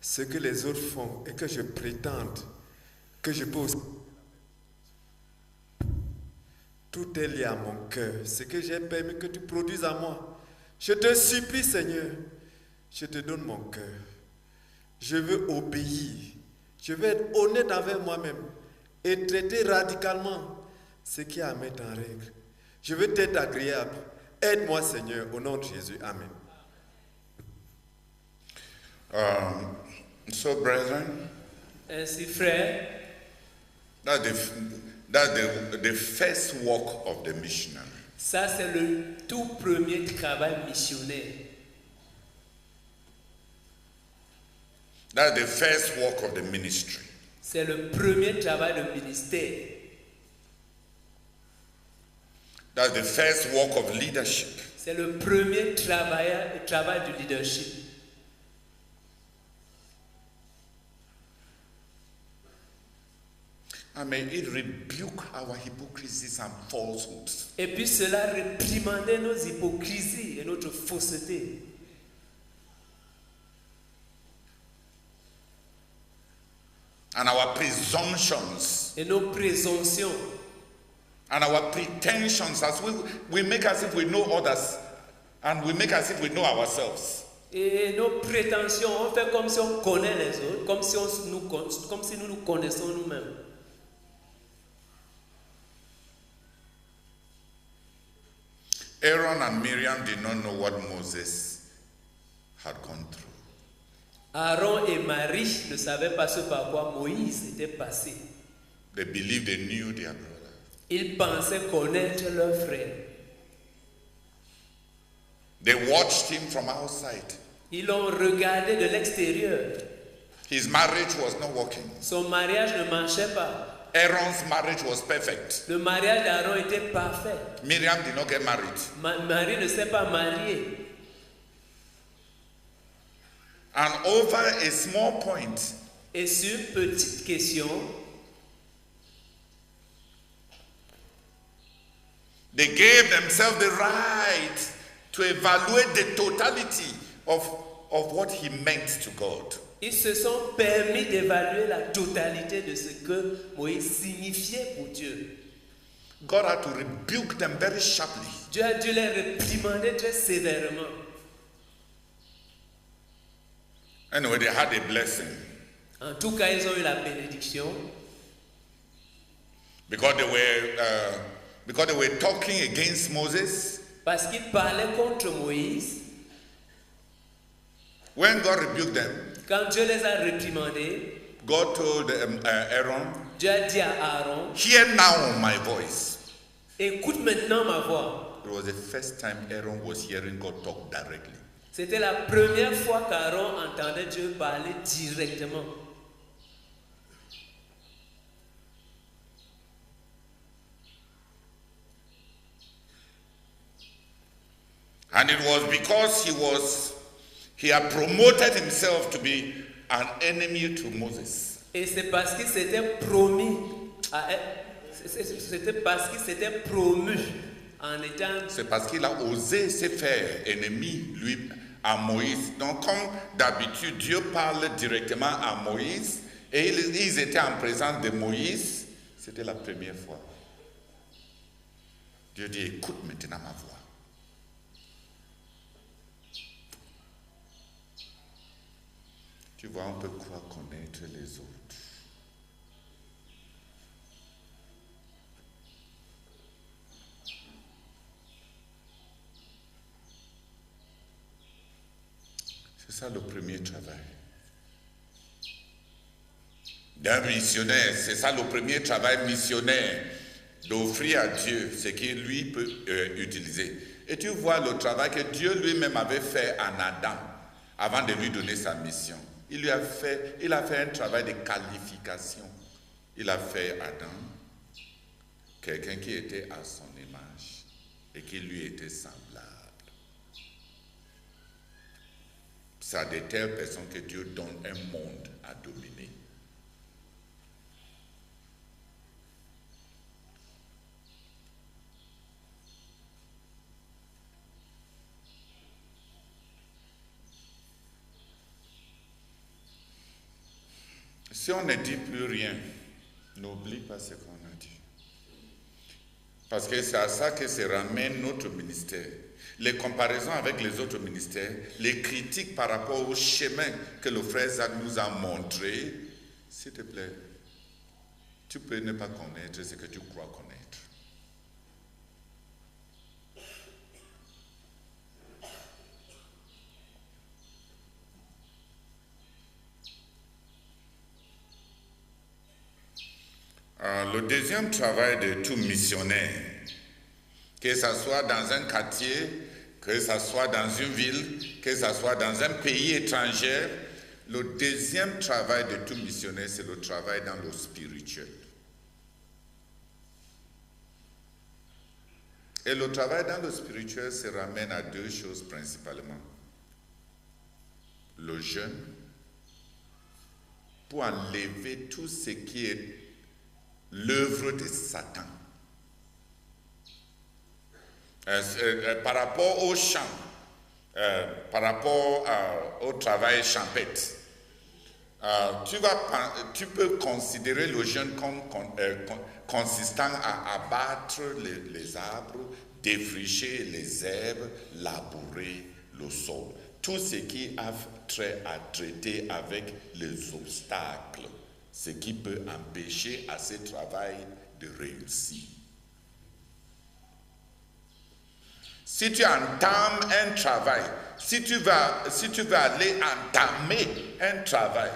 ce que les autres font et que je prétende que je peux aussi. Tout est lié à mon cœur. Ce que j'ai permis que tu produises à moi. Je te supplie, Seigneur, je te donne mon cœur. Je veux obéir. Je veux être honnête envers moi-même et traiter radicalement ce qui est à mettre en règle. Je veux t'être agréable. Aide-moi, Seigneur, au nom de Jésus. Amen. So, brethren, Ainsi, frère, that's the first work of the missionary. ça c'est le tout premier travail missionnaire. That's the first work of the ministry. C'est le premier travail de ministère. That's the first work of leadership. C'est le premier travail du leadership. And may it rebuke our hypocrisies and falsehoods. Et puis cela réprimandait nos hypocrisies et notre fausseté. And our presumptions Et nos présomptions. and our pretensions as we make as if we know others and we make as if we know ourselves. Et nos prétentions, on fait comme si on connaît les autres, comme si nous nous connaissons nous-mêmes. Aaron and Miriam did not know what Moses had gone through. Aaron et Marie ne savaient pas ce par quoi Moïse était passé. They believed they knew their brother. Ils pensaient connaître leur frère. They watched him from outside. Ils l'ont regardé de l'extérieur. His marriage was not working. Son mariage ne marchait pas. Aaron's marriage was perfect. Le mariage d'Aaron était parfait. Miriam did not get married. Marie ne s'est pas mariée. And over a small point, Et sur une petite question, they gave themselves the right to evaluate the totality of what he meant to God. ils se sont permis d'évaluer la totalité de ce que Moïse signifiait pour Dieu. God had to rebuke them very sharply. Dieu a dû les réprimander très sévèrement. Anyway, they had a blessing En tout cas, ils ont eu la bénédiction because they were talking against Moses. parce qu'ils parlaient contre Moïse. When God rebuked them, Quand Dieu les a réprimandés, God told Aaron, Dieu a dit à Aaron, "Hear now my voice." écoute maintenant ma voix. It was the first time Aaron was hearing God talk directly. C'était la première fois qu'Aaron entendait Dieu parler directement. And it was because he had promoted himself to be an enemy to Moses. Et c'est parce qu'il s'était promis, c'était parce qu'il s'était promu en étant. C'est parce qu'il a osé se faire ennemi, lui, à Moïse. Donc, comme d'habitude, Dieu parle directement à Moïse et ils étaient en présence de Moïse. C'était la première fois. Dieu dit, écoute maintenant ma voix. Tu vois, on peut quoi connaître les autres. C'est ça le premier travail. D'un missionnaire, c'est ça le premier travail missionnaire, d'offrir à Dieu ce qu'il lui peut utiliser. Et tu vois le travail que Dieu lui-même avait fait en Adam avant de lui donner sa mission. Il a fait un travail de qualification. Il a fait Adam, quelqu'un qui était à son image et qui lui était semblable. C'est à de telles personnes que Dieu donne un monde à dominer. Si on ne dit plus rien, n'oublie pas ce qu'on a dit. Parce que c'est à ça que se ramène notre ministère. Les comparaisons avec les autres ministères, les critiques par rapport au chemin que le frère Zach nous a montré, s'il te plaît, tu peux ne pas connaître ce que tu crois connaître. Le deuxième travail de tout missionnaire, que ce soit dans un quartier, que ce soit dans une ville, que ce soit dans un pays étranger, le deuxième travail de tout missionnaire, c'est le travail dans le spirituel. Et le travail dans le spirituel se ramène à deux choses principalement. Le jeûne, pour enlever tout ce qui est l'œuvre de Satan. Par rapport au chant, par rapport au travail champêtre, tu peux considérer le jeûne comme consistant à abattre les arbres, défricher les herbes, labourer le sol. Tout ce qui a trait à traiter avec les obstacles, ce qui peut empêcher à ce travail de réussir. Si tu entames un travail, si tu vas aller entamer un travail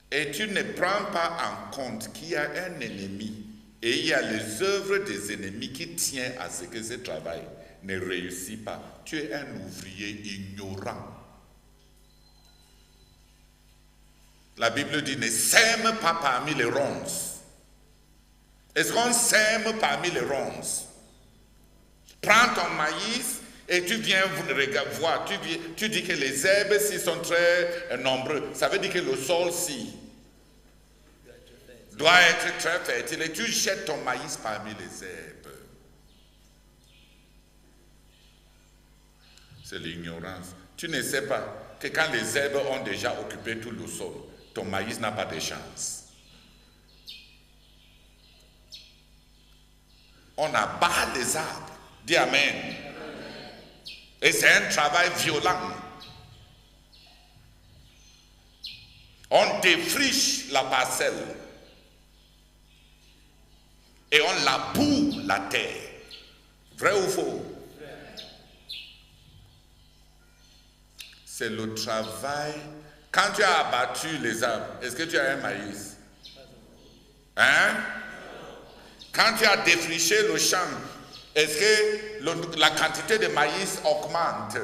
et tu ne prends pas en compte qu'il y a un ennemi et il y a les œuvres des ennemis qui tiennent à ce que ce travail ne réussit pas, tu es un ouvrier ignorant. La Bible dit, ne sème pas parmi les ronces. Est-ce qu'on sème parmi les ronces? Prends ton maïs et tu viens voir, tu dis que les herbes ci sont très nombreux. Ça veut dire que le sol ci doit être très fertile et tu jettes ton maïs parmi les herbes. C'est l'ignorance. Tu ne sais pas que quand les herbes ont déjà occupé tout le sol, ton maïs n'a pas de chance. On abat les arbres. Dis Amen. Et c'est un travail violent. On défriche la parcelle. Et on laboure la terre. Vrai ou faux? C'est le travail. Quand tu as abattu les arbres, est-ce que tu as un maïs? Hein? Quand tu as défriché le champ, est-ce que la quantité de maïs augmente?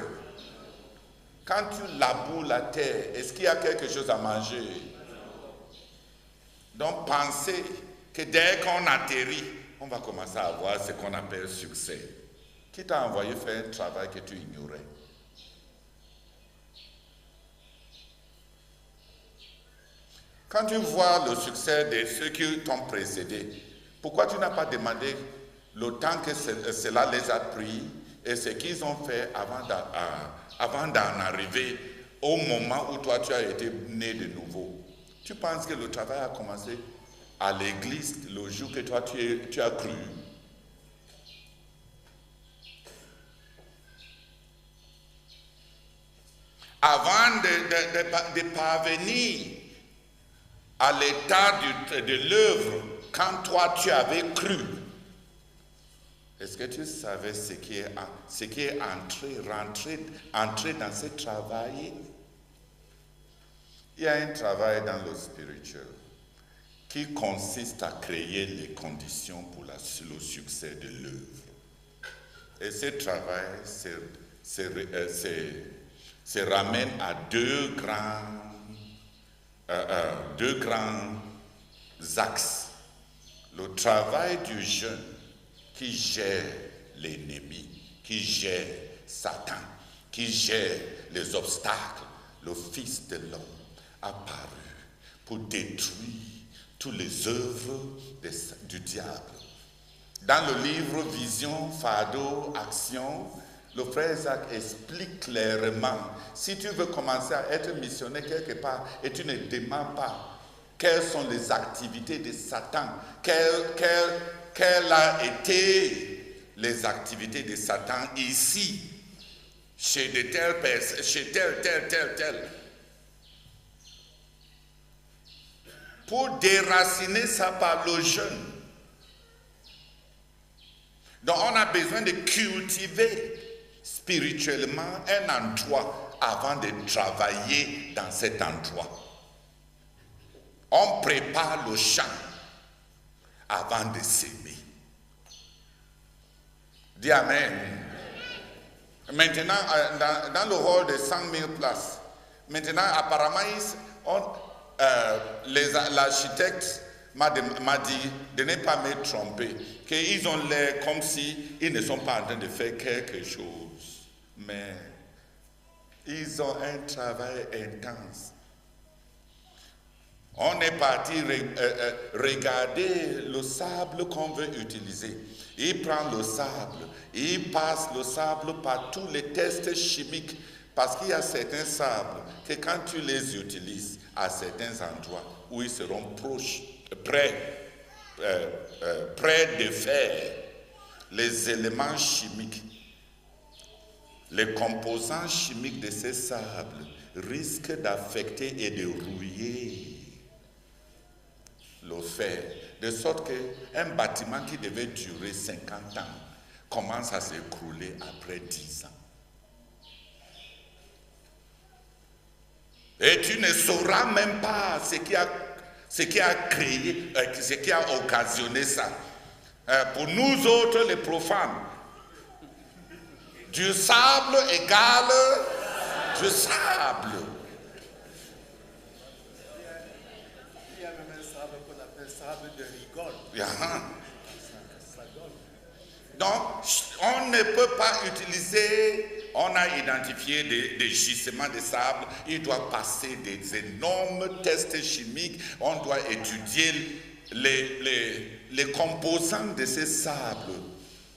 Quand tu laboures la terre, est-ce qu'il y a quelque chose à manger? Donc pensez que dès qu'on atterrit, on va commencer à avoir ce qu'on appelle succès. Qui t'a envoyé faire un travail que tu ignorais? Quand tu vois le succès de ceux qui t'ont précédé, pourquoi tu n'as pas demandé le temps que cela les a pris et ce qu'ils ont fait avant d'en arriver au moment où toi tu as été né de nouveau? Tu penses que le travail a commencé à l'église le jour que toi tu as cru? Avant de parvenir à l'état de l'œuvre, quand toi tu avais cru, est-ce que tu savais ce qui est entré dans ce travail? Il y a un travail dans le spirituel qui consiste à créer les conditions pour le succès de l'œuvre. Et ce travail se ramène à deux grands axes. Le travail du jeune qui gère l'ennemi, qui gère Satan, qui gère les obstacles. Le Fils de l'homme apparu pour détruire toutes les œuvres du diable. Dans le livre Vision, Fardeau, Action, le frère Zach explique clairement, si tu veux commencer à être missionnaire quelque part et tu ne demandes pas Quelles sont les activités de Satan? Quelles a été les activités de Satan ici, chez de telles personnes, chez tel. Pour déraciner ça par le jeûne. Donc on a besoin de cultiver spirituellement un endroit avant de travailler dans cet endroit. On prépare le champ avant de s'aimer. Dis Amen. Maintenant, dans le hall de 100 000 places, maintenant apparemment, l'architecte m'a dit de ne pas me tromper, qu'ils ont l'air comme s'ils ne sont pas en train de faire quelque chose. Mais ils ont un travail intense. On est parti regarder le sable qu'on veut utiliser. Il prend le sable, il passe le sable par tous les tests chimiques. Parce qu'il y a certains sables que quand tu les utilises à certains endroits où ils seront prêts de faire les éléments chimiques, les composants chimiques de ces sables risquent d'affecter et de rouiller le fer, de sorte qu'un bâtiment qui devait durer 50 ans commence à s'écrouler après 10 ans. Et tu ne sauras même pas ce qui a créé, ce qui a occasionné ça. Pour nous autres, les profanes, du sable égale du sable. Il y a même un sable qu'on appelle sable de rigole. Donc, on ne peut pas utiliser, on a identifié des gisements de sable, il doit passer des énormes tests chimiques, on doit étudier les composants de ces sables.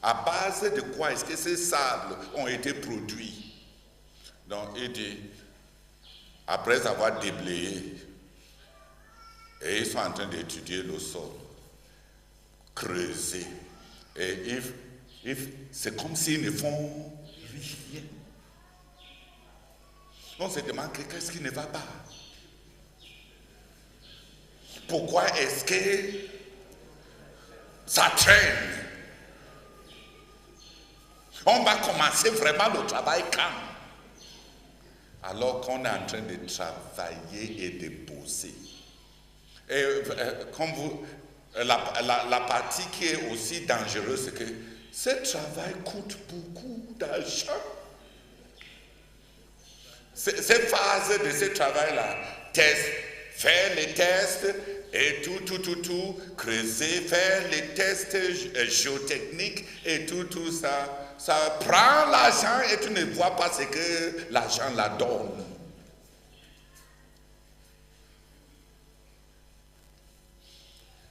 À base de quoi est-ce que ces sables ont été produits? Donc, il dit, après avoir déblayé, et ils sont en train d'étudier le sol, creuser, et c'est comme s'ils ne font rien. On se demande qu'est-ce qui ne va pas. Pourquoi est-ce que ça traîne? On va commencer vraiment le travail quand? Alors qu'on est en train de travailler et de bosser. Et comme vous, la partie qui est aussi dangereuse, c'est que ce travail coûte beaucoup d'argent. Cette phase de ce travail-là, faire les tests et tout, creuser, faire les tests géotechniques et tout ça, ça prend l'argent et tu ne vois pas ce que l'argent la donne.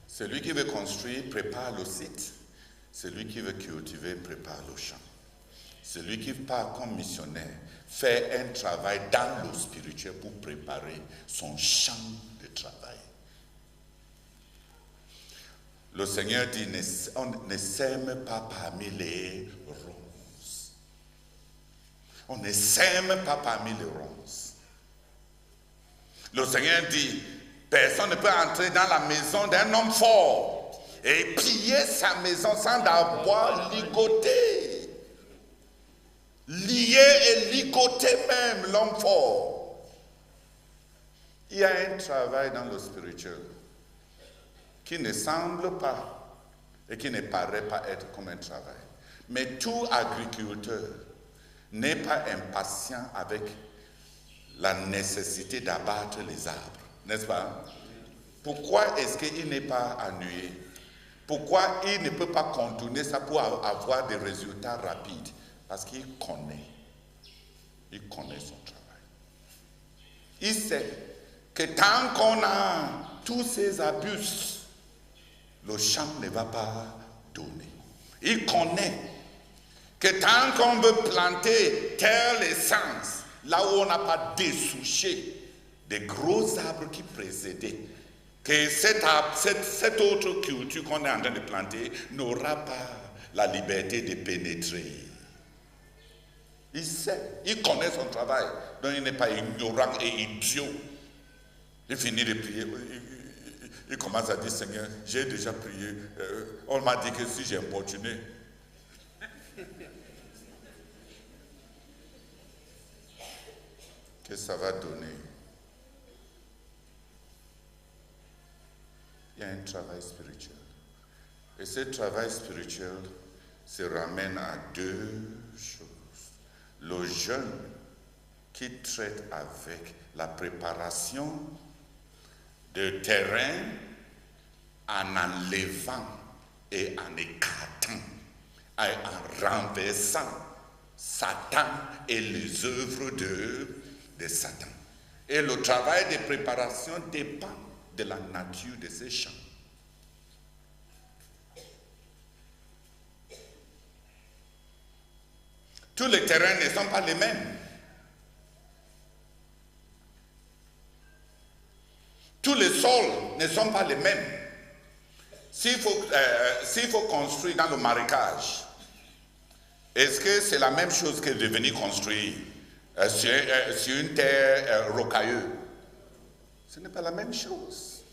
Celui qui veut construire prépare le site. Celui qui veut cultiver prépare le champ. Celui qui part comme missionnaire fait un travail dans le spirituel pour préparer son champ de travail. Le Seigneur dit, on ne sème pas parmi les ronces. On ne sème pas parmi les ronces. Le Seigneur dit, personne ne peut entrer dans la maison d'un homme fort et piller sa maison sans avoir ligoté. Lié et ligoté même l'homme fort. Il y a un travail dans le spirituel qui ne semble pas et qui ne paraît pas être comme un travail. Mais tout agriculteur n'est pas impatient avec la nécessité d'abattre les arbres, n'est-ce pas? Pourquoi est-ce qu'il n'est pas ennuyé? Pourquoi il ne peut pas contourner ça pour avoir des résultats rapides? Parce qu'il connaît son travail. Il sait que tant qu'on a tous ces abus, le champ ne va pas donner. Il connaît que tant qu'on veut planter telle essence, là où on n'a pas dessouché des gros arbres qui précédaient, que cette autre culture qu'on est en train de planter n'aura pas la liberté de pénétrer. Il sait, il connaît son travail, donc il n'est pas ignorant et idiot. Il finit de prier, il commence à dire, Seigneur, j'ai déjà prié, on m'a dit que si j'ai importuné, que ça va donner. Il y a un travail spirituel. Et ce travail spirituel se ramène à deux choses. Le jeûne qui traite avec la préparation de terrain en enlevant et en écartant, en renversant Satan et les œuvres de Satan. Et le travail de préparation dépend de la nature de ces champs. Tous les terrains ne sont pas les mêmes. Tous les sols ne sont pas les mêmes. S'il faut construire dans le marécage, est-ce que c'est la même chose que de venir construire sur une terre rocailleuse? Ce n'est pas la même chose.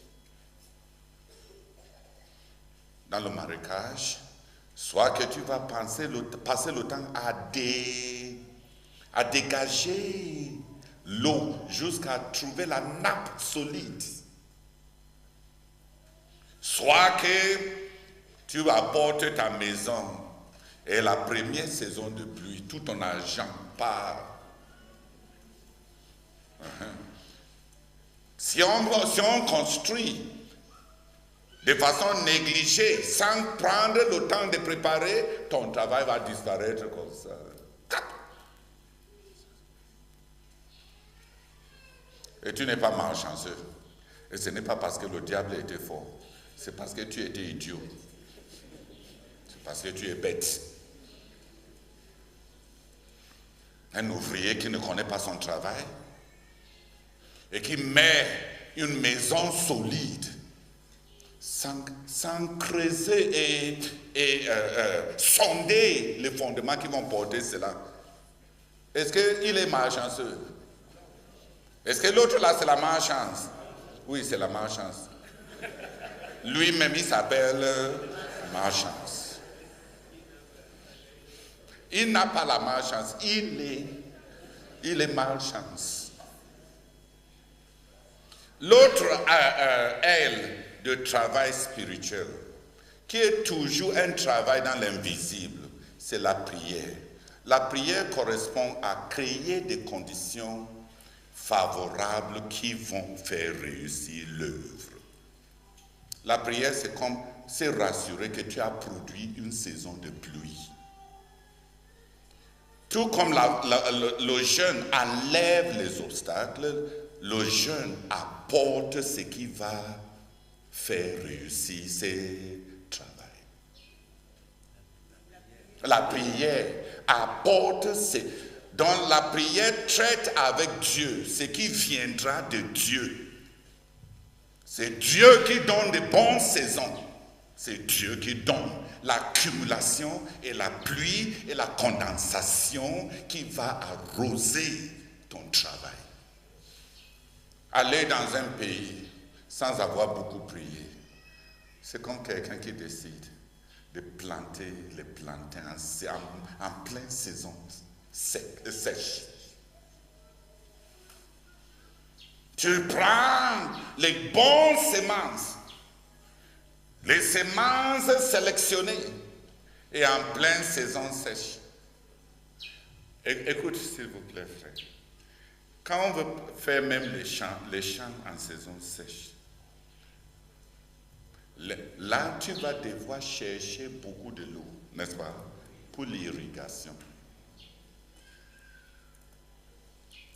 Dans le marécage, soit que tu vas passer le temps à dégager l'eau jusqu'à trouver la nappe solide. Soit que tu apportes ta maison et la première saison de pluie, tout ton argent part. Si on construit de façon négligée, sans prendre le temps de préparer, ton travail va disparaître comme ça. Et tu n'es pas malchanceux. Et ce n'est pas parce que le diable était fort. C'est parce que tu étais idiot. C'est parce que tu es bête. Un ouvrier qui ne connaît pas son travail et qui met une maison solide sans creuser et sonder les fondements qui vont porter cela. Est-ce qu'il est malchanceux? Est-ce que l'autre là c'est la malchance? Oui, c'est la malchance. Lui-même il s'appelle malchance. Il n'a pas la malchance, il est malchance. L'autre aile de travail spirituel, qui est toujours un travail dans l'invisible, c'est la prière. La prière correspond à créer des conditions favorables qui vont faire réussir l'œuvre. La prière, c'est comme se rassurer que tu as produit une saison de pluie. Tout comme le jeûne enlève les obstacles, le jeûne apporte ce qui va faire réussir ce travail. La prière apporte ce... Donc la prière traite avec Dieu, ce qui viendra de Dieu. C'est Dieu qui donne de bonnes saisons. C'est Dieu qui donne l'accumulation et la pluie et la condensation qui va arroser ton travail. Aller dans un pays sans avoir beaucoup prié, c'est comme quelqu'un qui décide de planter les plantains en pleine saison sèche. Tu prends les bonnes semences, les semences sélectionnées, et en pleine saison sèche. Écoute s'il vous plaît, frère. Quand on veut faire même les champs en saison sèche, là tu vas devoir chercher beaucoup de l'eau, n'est-ce pas, pour l'irrigation.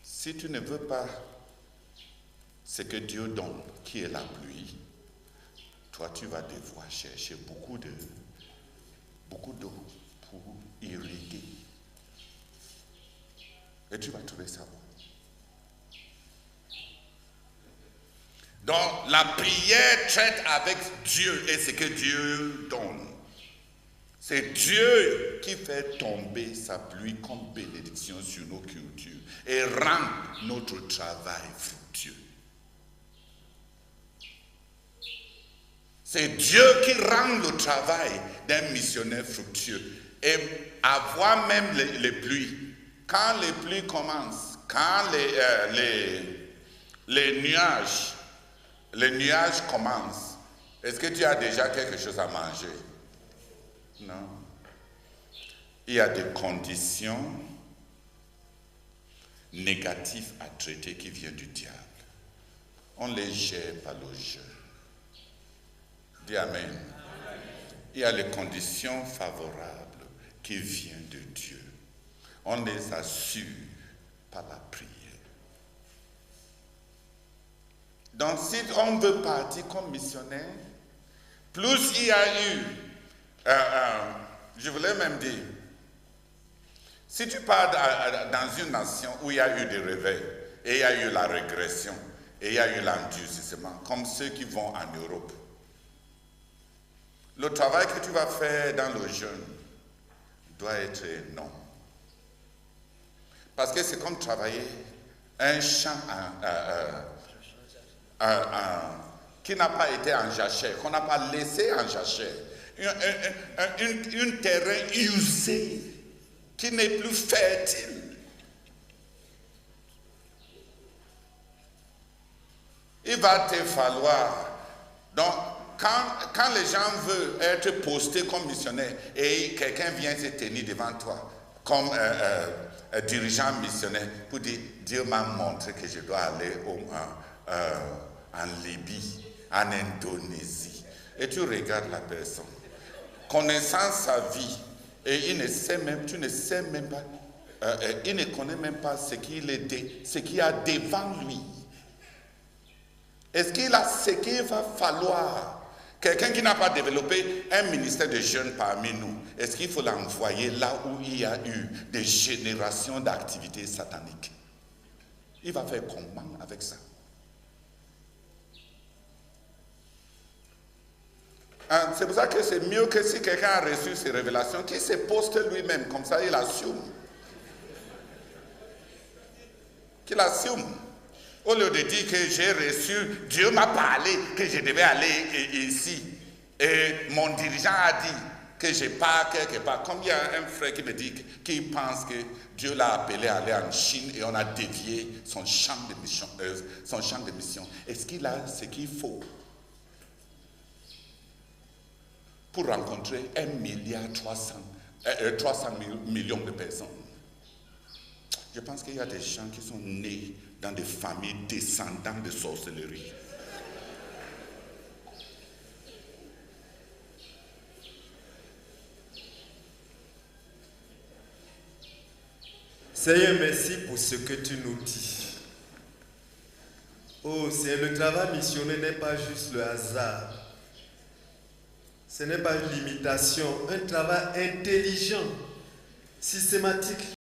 Si tu ne veux pas ce que Dieu donne, qui est la pluie, toi tu vas devoir chercher beaucoup d'eau pour irriguer. Et tu vas trouver ça bon. Donc la prière traite avec Dieu et ce que Dieu donne. C'est Dieu qui fait tomber sa pluie comme bénédiction sur nos cultures et rend notre travail fructueux. C'est Dieu qui rend le travail d'un missionnaire fructueux. Et avoir même les pluies, quand les pluies commencent, quand les nuages commencent, est-ce que tu as déjà quelque chose à manger? Non. Il y a des conditions négatives à traiter qui viennent du diable. On les gère par le jeu. Dis Amen. Il y a les conditions favorables qui viennent de Dieu. On les assure par la prière. Donc si on veut partir comme missionnaire, plus il y a eu, je voulais même dire, si tu pars dans une nation où il y a eu des réveils, et il y a eu la régression, et il y a eu l'endurcissement, comme ceux qui vont en Europe, le travail que tu vas faire dans le jeûne doit être énorme. Parce que c'est comme travailler un champ qui n'a pas été en jachère, qu'on n'a pas laissé en jachère. Un terrain usé, qui n'est plus fertile. Il va te falloir. Donc, quand les gens veulent être postés comme missionnaires et quelqu'un vient se tenir devant toi comme dirigeant missionnaire pour dire Dieu m'a montré que je dois aller en Libye, en Indonésie, et tu regardes la personne connaissant sa vie et il ne sait même, tu ne sais même pas, il ne connaît même pas ce qu'il y a devant lui. Est-ce qu'il a ce qu'il va falloir? Quelqu'un qui n'a pas développé un ministère de jeunes parmi nous, est-ce qu'il faut l'envoyer là où il y a eu des générations d'activités sataniques? Il va faire comment avec ça? C'est pour ça que c'est mieux que si quelqu'un a reçu ces révélations, qu'il se poste lui-même, comme ça il assume. Qu'il assume. Au lieu de dire que j'ai reçu, Dieu m'a parlé que je devais aller ici. Et mon dirigeant a dit que je pars quelque part. Comme il y a un frère qui me dit qu'il pense que Dieu l'a appelé à aller en Chine et on a dévié son champ de mission. Est-ce qu'il a ce qu'il faut pour rencontrer 1,3 milliard de personnes? Je pense qu'il y a des gens qui sont nés dans des familles descendantes de sorcellerie. Seigneur, merci pour ce que tu nous dis. Oh Seigneur, le travail missionnaire n'est pas juste le hasard. Ce n'est pas une limitation, un travail intelligent, systématique.